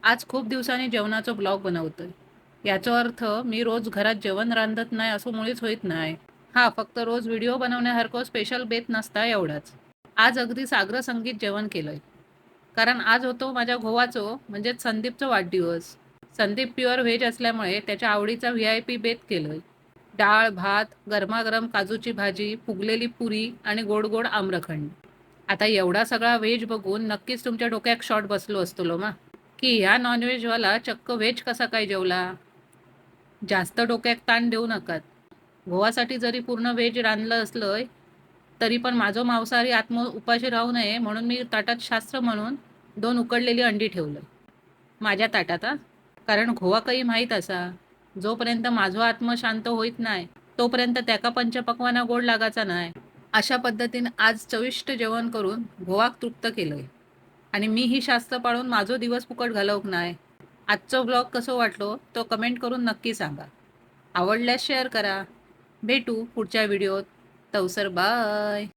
आज खूप दिवसांनी जेवणाचा ब्लॉग बनवतोय. याचा अर्थ मी रोज घरात जेवण रांधत नाही असं मुळीच होत नाही. हा फक्त रोज व्हिडिओ बनवण्यासारखं स्पेशल बेत नसता एवढाच. आज अगदी साग्र संगीत जेवण केलंय. कारण आज होतो माझ्या गोवाचो म्हणजेच संदीपचा वाढदिवस. संदीप प्युअर व्हेज असल्यामुळे त्याच्या आवडीचा VIP बेत केलंय. डाळ, भात, गरमागरम काजूची भाजी, फुगलेली पुरी आणि गोड गोड आम्रखंड. आता एवढा सगळा व्हेज बघून नक्कीच तुमच्या डोक्यात शॉट बसलो असतो लो मा, की ह्या नॉनव्हेजवाला चक्क व्हेज कसा काय जेवला. जास्त डोक्यात ताण देऊ नका. गोवासाठी जरी पूर्ण व्हेज रांधलं असलं तरी पण माझं मांसाहारी आत्म उपाशी राहू नये म्हणून मी ताटात शास्त्र म्हणून 2 उकडलेली अंडी ठेवलं माझ्या ताटात. कारण घोवा काही माहीत असा, जोपर्यंत माझो आत्म शांत होईत नाही तोपर्यंत त्याका पंचपक्वाना गोड लागायचा नाही. अशा पद्धतीने आज चविष्ट जेवण करून भोवाक तृप्त केलंय. आणि मी ही शास्त्र पाळून माझो दिवस फुकट घालवक नाही. आजचा ब्लॉग कसं वाटलो तो कमेंट करून नक्की सांगा. आवडल्यास शेअर करा. भेटू पुढच्या व्हिडिओत. तवसर बाय.